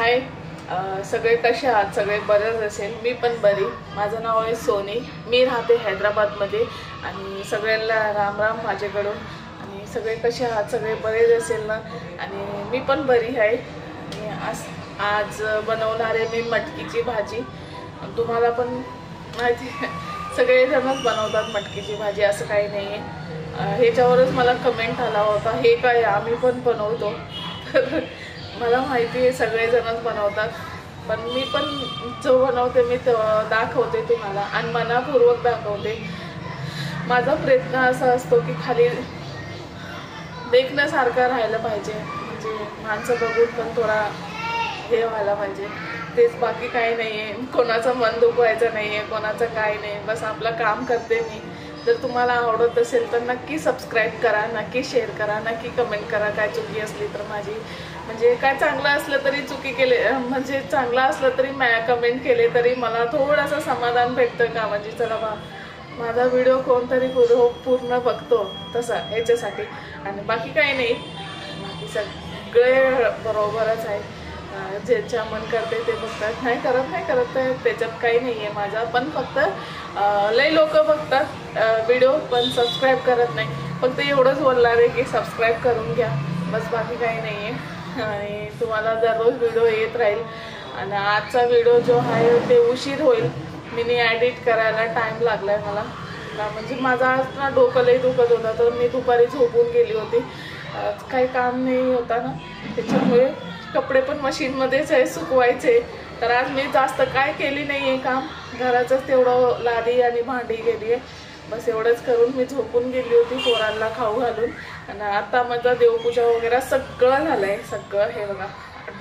हाय सगळे कसे आहात? सगळे बरेच असेल. मी पण बरी. माझं नाव आहे सोनी. मी राहते हैदराबादमध्ये आणि सगळ्यांना राम राम माझ्याकडून. आणि सगळे कसे आहात? सगळे बरेच असेल ना. आणि मी पण बरी आहे. आणि आज बनवणार आहे मी मटकीची भाजी. तुम्हाला पण माहिती सगळेजणच बनवतात मटकीची भाजी, असं काही नाही आहे. ह्याच्यावरच मला कमेंट आला होता, हे काय आम्ही पण बनवतो. मला माहिती आहे सगळेजणच बनवतात, पण मी पण जो बनवते मी दाखवते तुम्हाला आणि मनापूर्वक दाखवते. माझा प्रयत्न असा असतो की खाली देखण्यासारखं राहायला पाहिजे, म्हणजे माणसं बघून पण थोडा हे व्हायला पाहिजे. तेच, बाकी काही नाही आहे. कोणाचं मन दुखवायचं नाही आहे, कोणाचं काही नाही. बस आपलं काम करते मी. जर तुम्हाला आवडत असेल तर नक्की सबस्क्राईब करा, नक्की शेअर करा, नक्की कमेंट करा. काय चुकी असली तर माझी, म्हणजे काय चांगलं असलं तरी चुकी केले, म्हणजे चांगलं असलं तरी कमेंट केले तरी मला थोडंसं समाधान भेटतं का, म्हणजे चला बा माझा व्हिडिओ कोणतरी पूर्ण बघतो तसा, याच्यासाठी. आणि बाकी काही नाही, बाकी सगळे बरोबरच आहे. ज्याच्या मन करते ते बघतात, नाही करत तर त्याच्यात काही नाही आहे माझा. पण फक्त लय लोक बघतात व्हिडिओ पण सबस्क्राईब करत नाही. फक्त एवढंच बोलणार आहे की सबस्क्राईब करून घ्या, बस. बाकी काही नाही आहे. आणि तुम्हाला दररोज व्हिडिओ येत राहील. आणि आजचा व्हिडिओ जो आहे ते उशीर होईल. मी एडिट करायला टाईम लागला आहे मला, म्हणजे माझा आज ना डोकं लई दुखत होता, तर मी दुपारी झोपून गेली होती. काही काम नाही होता ना, त्याच्यामुळे कपडे पण मशीनमध्येच आहे सुकवायचे. तर आज मी जास्त काय केली नाही आहे काम, घराचंच तेवढं लादी आणि भांडी गेली आहे, बस एवढंच करून मी झोपून गेली होती पोरांना खाऊ घालून. आणि आता माझा देवपूजा वगैरे सगळं झालं आहे, सगळं. हे बघा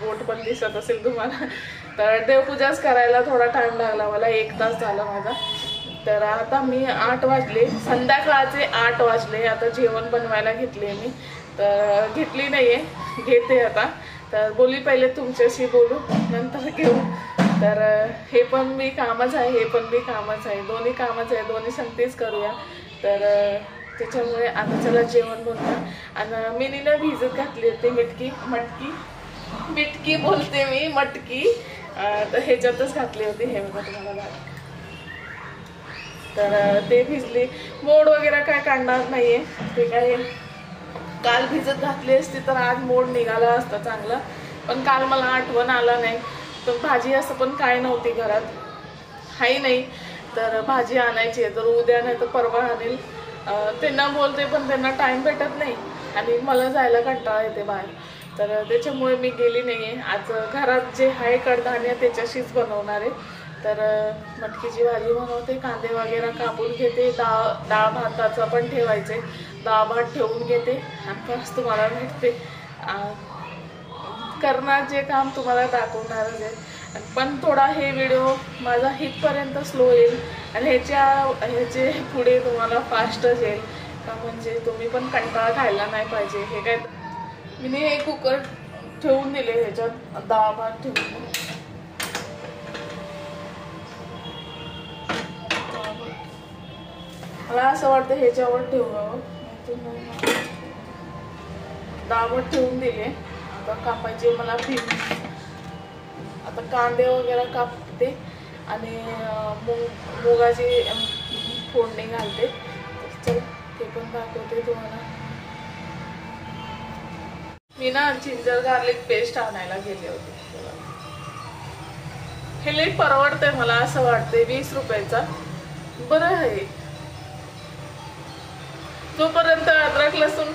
बोट पण दिसत असेल तुम्हाला. तर देवपूजाच करायला थोडा टाईम लागला मला, 1 तास झाला माझा. तर आता मी 8 वाजले, संध्याकाळचे 8 वाजले. आता जेवण बनवायला घेतले मी, तर घेतली नाही आहे, घेते आता. तर बोली पहिले तुमच्याशी बोलू, नंतर घेऊ. तर हे पण मी कामच आहे, हे पण मी कामच आहे, दोन्ही कामच आहे, दोन्ही संगतीच करूया. तर त्याच्यामुळे आता चला जेवण बनवूया. आणि मी ना भिजत घातली होती मिटकी बोलते मी, मटकी. तर ह्याच्यातच घातली होती, हे बघा तुम्हाला. तर ते भिजली. मोड वगैरे काय काढणार नाहीये, ते काय काल भिजत घातली असती तर आज मोड निघाला असता चांगला. पण काल मला आठवण आला नाही, तर भाजी असं पण काय नव्हती घरात, हाही नाही. तर भाजी आणायची आहे, तर उद्या नाही तर परवा आणेल. त्यांना बोलते पण त्यांना टाईम भेटत नाही आणि मला जायला कंटाळा येते बाहेर. तर त्याच्यामुळे मी गेली नाही आहे. आज घरात जे आहे कडधान्य त्याच्याशीच बनवणार आहे. तर मटकीची भाजी बनवते, कांदे वगैरे कापून घेते, डाळ भाताचं पण ठेवायचे, डाळ भात ठेवून घेते आणि परत तुम्हाला भेटते. करणार जे काम तुम्हाला दाखवणारच आहे. पण थोडा हे व्हिडिओ माझा हितपर्यंत स्लो येईल आणि ह्याचे पुढे तुम्हाला फास्टच येईल का, म्हणजे तुम्ही पण कंटाळा खायला नाही पाहिजे. हे काय मी हे कुकर ठेवून दिले, ह्याच्यात डाळ भात ठेवून. मला असं वाटतं ह्याच्यावर ठेवावं. डाळ भात ठेवून दिले, आता कापायचे मला आता कांदे वगैरे कापते आणि मुगाची फोडणी घालते. चल ते पण दाखवते तुम्हाला. मी ना जिंजर गार्लिक पेस्ट आणायला गेले होते. हे लई परवडतंय मला असं वाटतंय, 20 रुपयाचा बरं आहे. जोपर्यंत अद्रक लसूण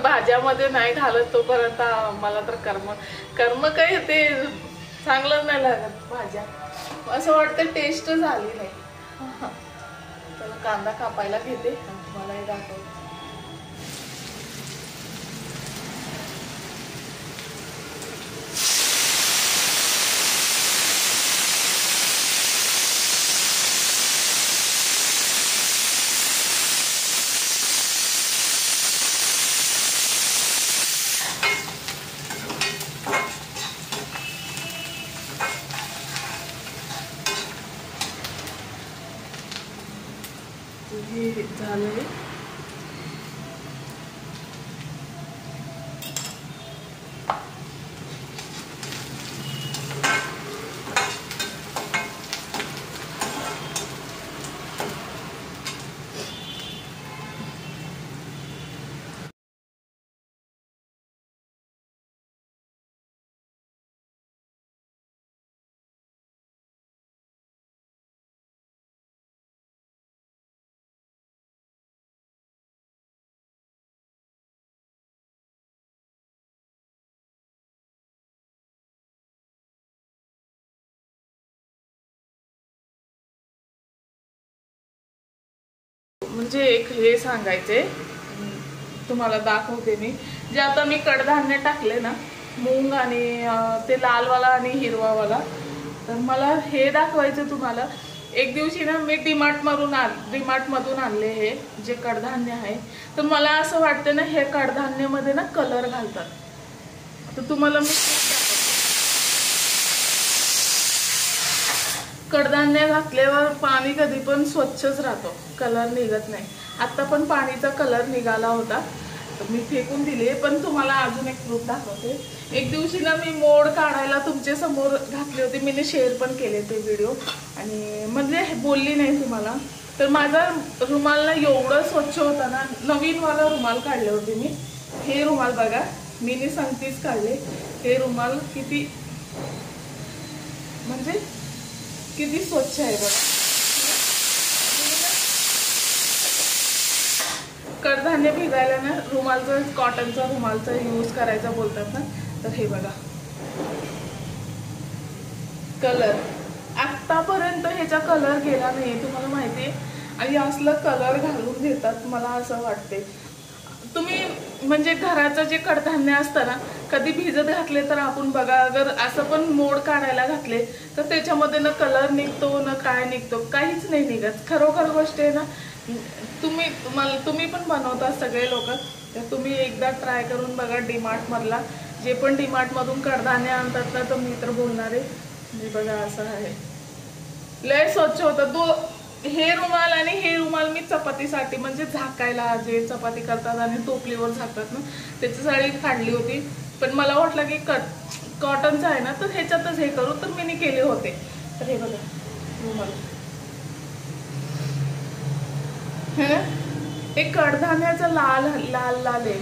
भाज्यामध्ये नाही घालत तोपर्यंत मला तर कर्म काही ते चांगलं नाही लागत भाज्या, असं वाटतं टेस्ट झाली नाही. तर कांदा कापायला घेते आणि तुम्हालाही दाखवते. झाले. तुमचे एक हे सांगायचे तुम्हाला दाखवते मी, जे आता मी कडधान्य टाकले ना, मूग आणि ते लालवाला आणि हिरवावाला, तर मला हे दाखवायचं तुम्हाला. एक दिवशी ना मी डीमार्ट मधून आणले हे जे कडधान्य आहे. तर मला असं वाटतं ना, हे कडधान्यामध्ये ना कलर घालतात. तर तुम्हाला मी कडधान्य घातल्यावर पाणी कधी पण स्वच्छच राहतो, कलर निघत नाही. आता पण पाणीचा कलर निघाला होता, तर मी फेकून दिले. पण तुम्हाला अजून एक प्रूफ दाखवते. एक दिवशी ना मी मोड काढायला तुमच्या समोर घातली होती, मी शेअर पण केले ते व्हिडिओ, आणि म्हणजे बोलली नाही तुम्हाला. तर माझा रुमाल ना एवढं स्वच्छ होता ना, नवीनवाला रुमाल काढले होते मी. हे रुमाल बघा, मी सांगतीच काढले. हे रुमाल किती म्हणजे किती स्वच्छ आहे बघा. कडधान्य भिजायला ना रुमालचा, कॉटनचा रुमालचा यूज करायचा बोलतात ना. तर हे बघा कलर, आतापर्यंत ह्याचा कलर गेला नाही, तुम्हाला माहिती आहे. आणि असलं कलर घालून देतात, मला असं वाटते. तुम्ही म्हणजे घराचं जे कडधान्य असतं ना, कधी भिजत घातले तर आपण बघा, अगर असं पण मोड काढायला घातले तर त्याच्यामध्ये ना कलर निघतो ना काय निघतो, काहीच नाही निघत. खरोखर गोष्ट आहे ना. तुम्ही पण बनवता सगळे लोक, तर तुम्ही एकदा ट्राय करून बघा. डीमार्ट मधला जे पण डीमार्ट मधून कडधान्य आणतात ना, तर मी तर बोलणार आहे, म्हणजे बघा असं आहे, लय स्वच्छ होतं. हे रुमाल आणि हे रुमाल मी चपातीसाठी म्हणजे झाकायला, जे चपाती करतात आणि टोपलीवर झाकतात ना, त्याच्यासाठी काढली होती. पण मला वाटलं की कॉटनचं आहे ना, तर ह्याच्यातच हे करू, तर मी केले होते. तर हे बघा रुमाल, हे कडधान्याचं लाल लाल लाल आहे.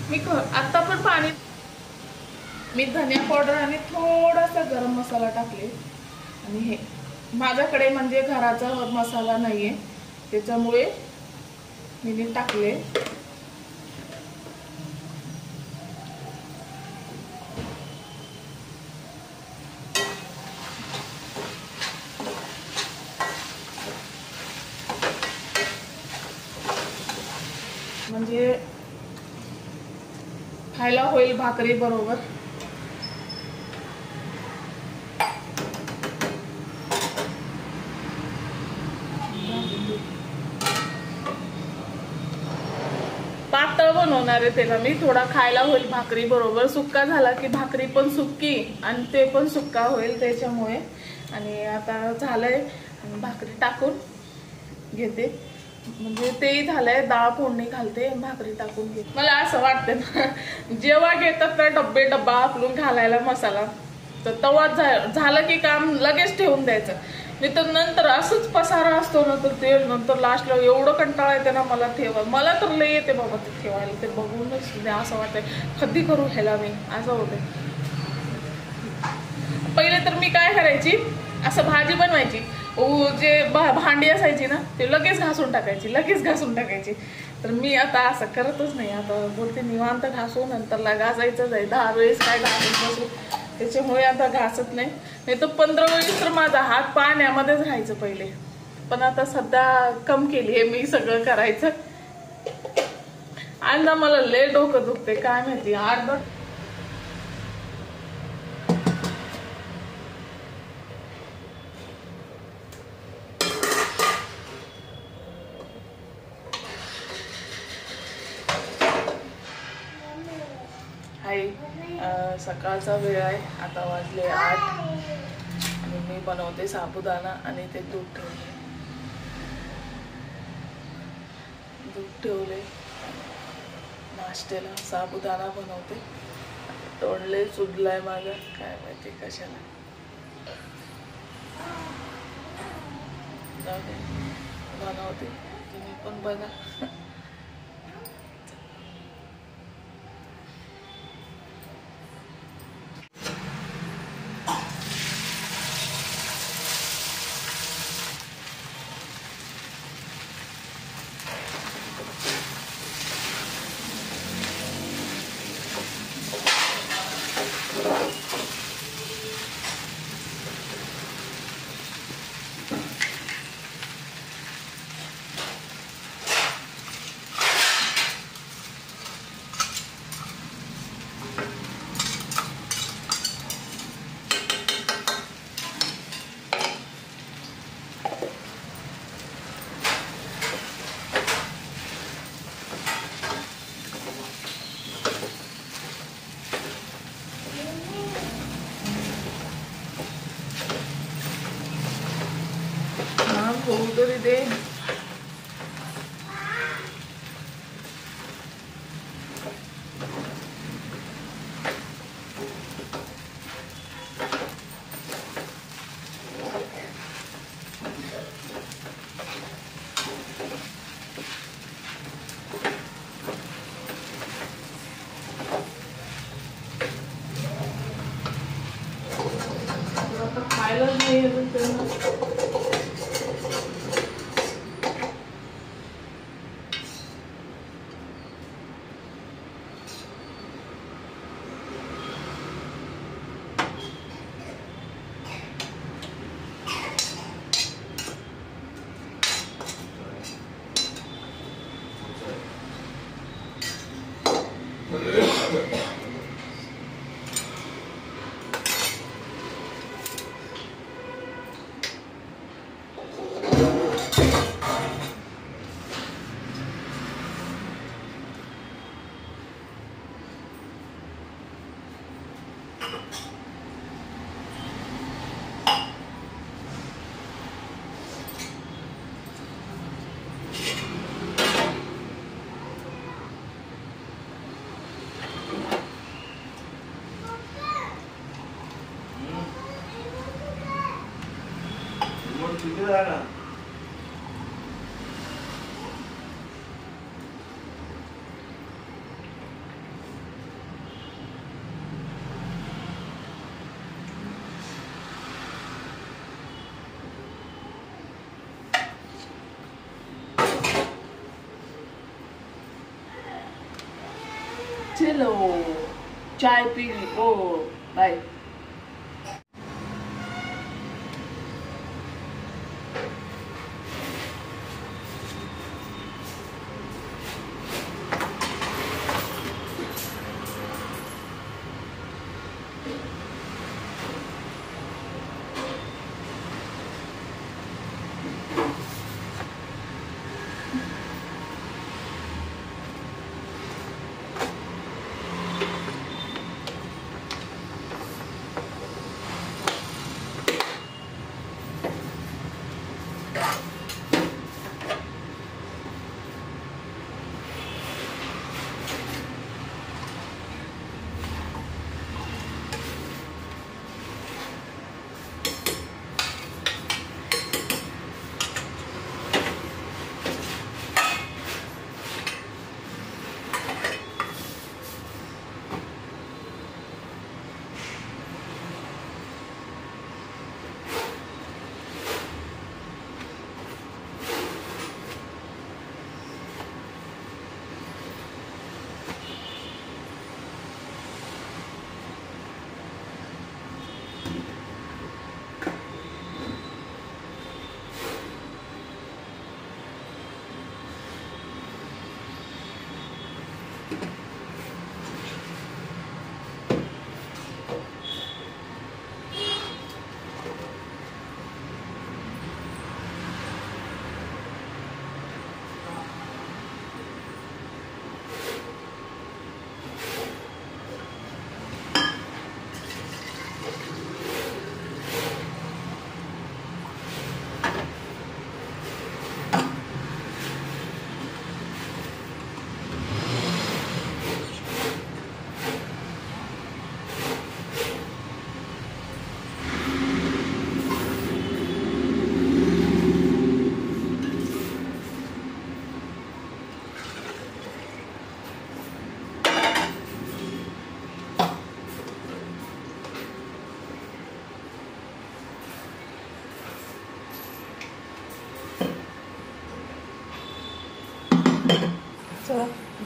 मी आता पण पाणी, मी धनिया पावडर आणि थोडासा गरम मसाला टाकले. आणि हे माझ्याकडे म्हणजे घराचा मसाला नाहीये, त्याच्यामुळे मी टाकले. म्हणजे खायला होईल भाकरी बरोबर. पातळ बनवणार आहे त्याला मी, थोडा खायला होईल भाकरी बरोबर. सुक्का झाला की भाकरी पण सुक्की आणि ते पण सुक्का होईल त्याच्यामुळे. आणि आता झालंय, भाकरी टाकून घेते, म्हणजे तेही झालंय. डाळ फोडणी घालते, भाकरी टाकून घेते. मला असं वाटतं ना, जेव्हा घेतात ना डब्बा आपलून घालायला मसाला, तर तवा झालं की काम लगेच ठेवून द्यायचं. नाही तर नंतर असंच पसारा असतो ना, तर ते नंतर लास्टला एवढं कंटाळा येते ना मला मला तर लय येते बाबा ते ठेवायला. ते बघूनच असं वाटतंय कधी करू ह्याला मी, असं होते. पहिले तर मी काय करायची, असं भाजी बनवायची, जे भांडी असायची ना, ते लगेच घासून टाकायची. तर मी आता असं करतच नाही. आता बोलते निवांत घासू, नंतरला घासायचंच आहे. 10 वेळेस काय घासत बसू, त्याच्यामुळे आता घासत नाही. नाही तर 15 वेळेस तर माझा हात पाण्यामध्येच राहायचं पहिले. पण आता सध्या कम केली आहे मी सगळं करायचं. आज ना मला लय डोकं दुखते, काय माहिती. सकाळचा वेळ आहे, आता वाजले 8 आणि मी बनवते साबुदाणा आणि ते दूध ठेवले नाश्त्याला. साबुदाणा बनवते, तोंडले सुजलाय माझा, काय माहिती कशाला. बनवते, तुम्ही पण बघा. होऊ तरी दे. खायलाच नाही येत त्यांना. चलो चाय पी ली. ओ बाय.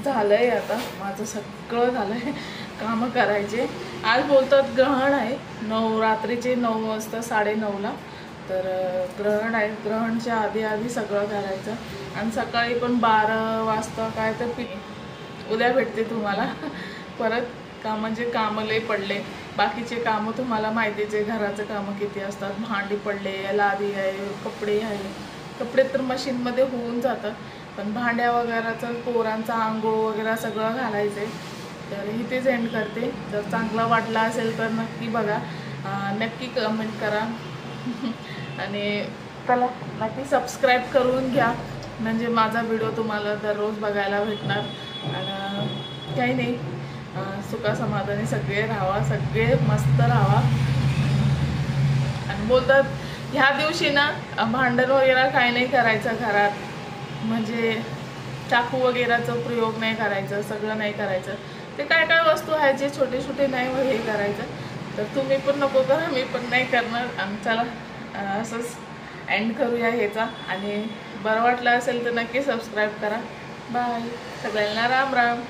झालंय आता माझं सगळं झालंय. कामं करायचे. आज बोलतात ग्रहण आहे, रात्रीचे 9 वाजता 9:30ला. तर ग्रहण आहे. ग्रहणच्या आधी सगळं करायचं. आणि सकाळी पण 12 वाजता काय तर उद्या भेटते तुम्हाला परत. म्हणजे कामं लय पडले. बाकीचे कामं तुम्हाला माहितीच आहे, घराचं कामं किती असतात. भांडी पडले, लादी आहे, कपडे आहे. कपडे तर मशीनमध्ये होऊन जातात, पण भांड्या वगैरेचं, पोरांचा आंघोळ वगैरे सगळं घालायचं आहे. तर इथेच एंड करते. जर चांगला वाटला असेल तर नक्की बघा, नक्की कमेंट करा आणि चला नक्की सबस्क्राईब करून घ्या, म्हणजे माझा व्हिडिओ तुम्हाला दररोज बघायला भेटणार. आणि काही नाही, सुखासमाधानी सगळे राहावा, सगळे मस्त राहावा. आणि बोलतात ह्या दिवशी ना भांडण वगैरे काही नाही करायचं घरात, म्हणजे चाकू वगैरेचा प्रयोग नाही करायचं, सगळं नाही करायचं. ते काय काय वस्तू आहेत जे छोटे छोटे नाही हे करायचं. तर तुम्ही पण नको करा, मी पण नाही करणार. आणि चला असंच एंड करूया ह्याचा. आणि बरं वाटलं असेल तर नक्की सबस्क्राईब करा. बाय, सगळ्यांना राम राम.